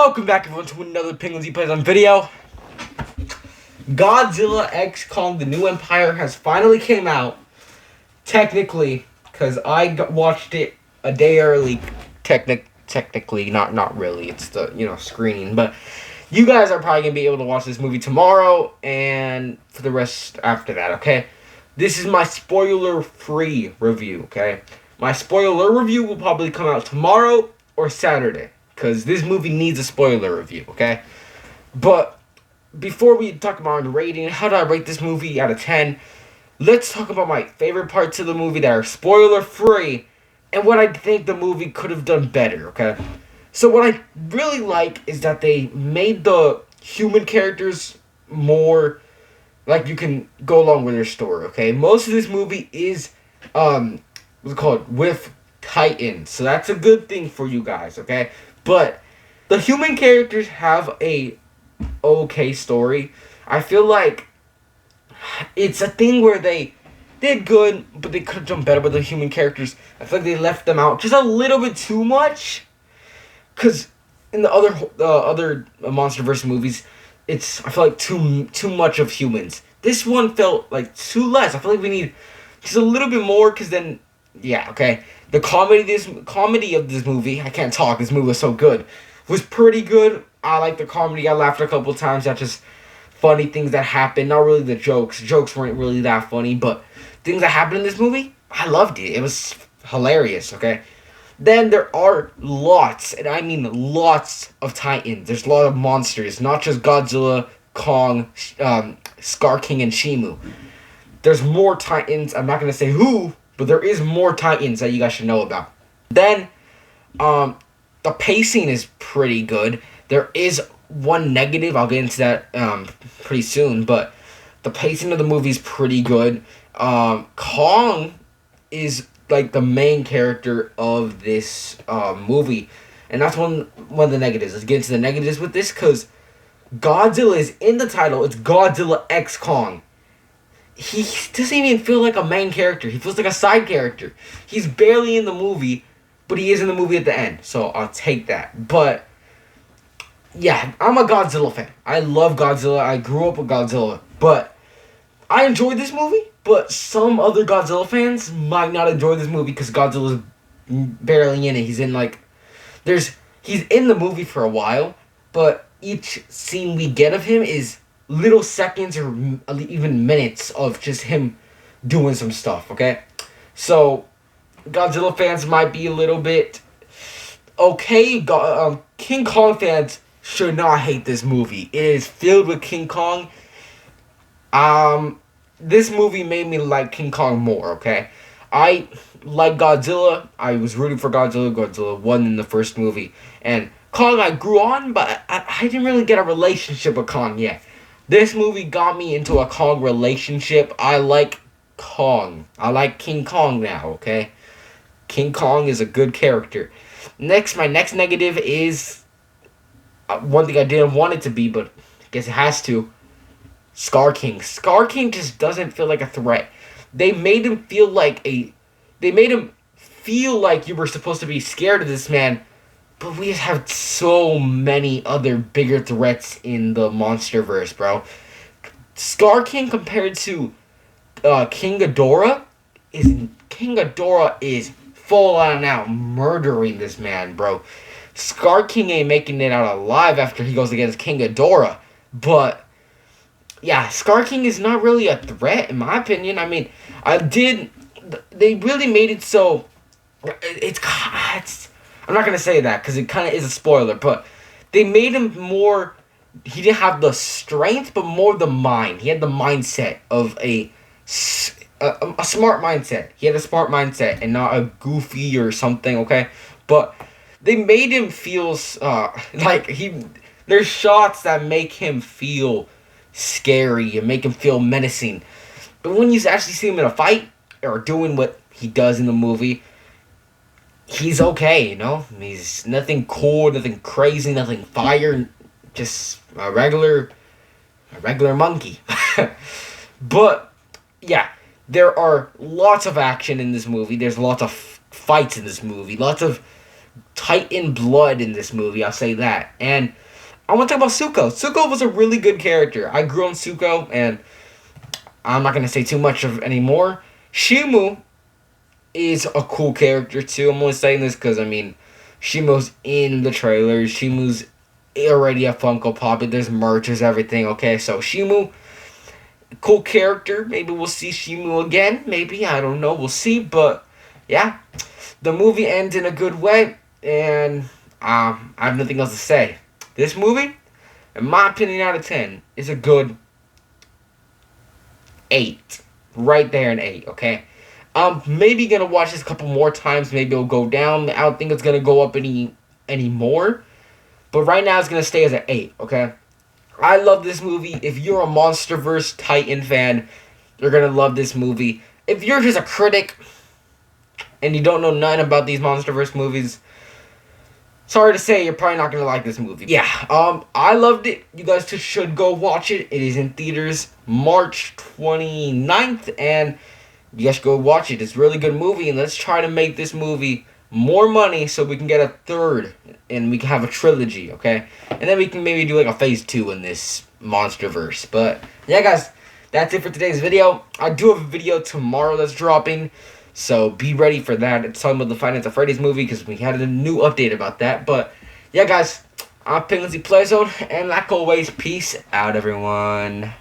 Welcome back everyone to another Penguins Plays on video. Godzilla X Kong The New Empire has finally came out. Technically, because I watched it a day early. Technically, not really. It's the screening, but you guys are probably gonna be able to watch this movie tomorrow and for the rest after that. Okay, this is my spoiler-free review. Okay, my spoiler review will probably come out tomorrow or Saturday. Because this movie needs a spoiler review, okay? But before we talk about the rating, how do I rate this movie out of 10? Let's talk about my favorite parts of the movie that are spoiler-free and what I think the movie could have done better, okay? So what I really like is that they made the human characters more like you can go along with their story, okay? Most of this movie is, what's it called? With Titans. So that's a good thing for you guys, okay? But the human characters have a okay story. I feel like it's a thing where they did good, but they could have done better with the human characters. I feel like they left them out just a little bit too much. Because in the other MonsterVerse movies, I feel like too much of humans. This one felt like too less. I feel like we need just a little bit more. Because then, yeah, okay. The comedy of this movie, I can't talk, this movie was so good, was pretty good. I like the comedy. I laughed a couple times at just funny things that happened. Not really the jokes. Jokes weren't really that funny, but things that happened in this movie, I loved it. It was hilarious, okay? Then there are lots, and I mean lots of Titans. There's a lot of monsters, not just Godzilla, Kong, Scar King, and Shimu. There's more Titans. I'm not going to say who, but there is more Titans that you guys should know about. Then, the pacing is pretty good. There is one negative. I'll get into that pretty soon. But the pacing of the movie is pretty good. Kong is like the main character of this movie. And that's one of the negatives. Let's get into the negatives with this. Because Godzilla is in the title. It's Godzilla X Kong. He doesn't even feel like a main character. He feels like a side character. He's barely in the movie, but he is in the movie at the end. So I'll take that. But, yeah, I'm a Godzilla fan. I love Godzilla. I grew up with Godzilla. But I enjoyed this movie. But some other Godzilla fans might not enjoy this movie because Godzilla's barely in it. He's in, he's in the movie for a while. But each scene we get of him is little seconds or even minutes of just him doing some stuff, okay? So, Godzilla fans might be a little bit okay. King Kong fans should not hate this movie. It is filled with King Kong. This movie made me like King Kong more, okay? I like Godzilla. I was rooting for Godzilla. Godzilla won in the first movie. And Kong I grew on, but I didn't really get a relationship with Kong yet. This movie got me into a Kong relationship. I like Kong. I like King Kong now, okay? King Kong is a good character. My next negative is one thing I didn't want it to be, but I guess it has to. Scar King. Scar King just doesn't feel like a threat. They made him feel like you were supposed to be scared of this man. But we have so many other bigger threats in the MonsterVerse, bro. Scar King compared to King Ghidorah is full on out murdering this man, bro. Scar King ain't making it out alive after he goes against King Ghidorah. But yeah, Scar King is not really a threat in my opinion. I mean, they really made it so it's I'm not going to say that because it kind of is a spoiler, but they made him more, he didn't have the strength, but more the mind. He had the mindset of a smart mindset. He had a smart mindset and not a goofy or something, okay? But they made him feel there's shots that make him feel scary and make him feel menacing. But when you actually see him in a fight or doing what he does in the movie, he's okay, you know? He's nothing cool, nothing crazy, nothing fire, just a regular monkey. But, yeah, there are lots of action in this movie. There's lots of fights in this movie. Lots of Titan blood in this movie. I'll say that. And I want to talk about Zuko. Zuko was a really good character. I grew on Zuko, and I'm not gonna say too much of anymore. Shimu is a cool character too. I'm only saying this because I mean, Shimu's in the trailers. Shimu's already a Funko Pop. There's merch, there's everything. Okay, so Shimu, cool character. Maybe we'll see Shimu again. Maybe, I don't know. We'll see. But yeah, the movie ends in a good way, and I have nothing else to say. This movie, in my opinion, out of 10, is a good 8. Right there, an 8. Okay. Maybe gonna watch this a couple more times. Maybe it'll go down. I don't think it's gonna go up any more. But right now, it's gonna stay as an 8. Okay. I love this movie. If you're a MonsterVerse Titan fan, you're gonna love this movie. If you're just a critic and you don't know nothing about these MonsterVerse movies, sorry to say, you're probably not gonna like this movie. Yeah. I loved it. You guys should go watch it. It is in theaters March 29th, and you guys should go watch it. It's a really good movie, and let's try to make this movie more money so we can get a third, and we can have a trilogy, okay? And then we can maybe do like a phase 2 in this MonsterVerse. But yeah, guys, that's it for today's video. I do have a video tomorrow that's dropping, so be ready for that. It's talking about the Finance of Freddy's movie because we had a new update about that. But yeah, guys, I'm Pinglezy Playzone, and like always, peace out, everyone.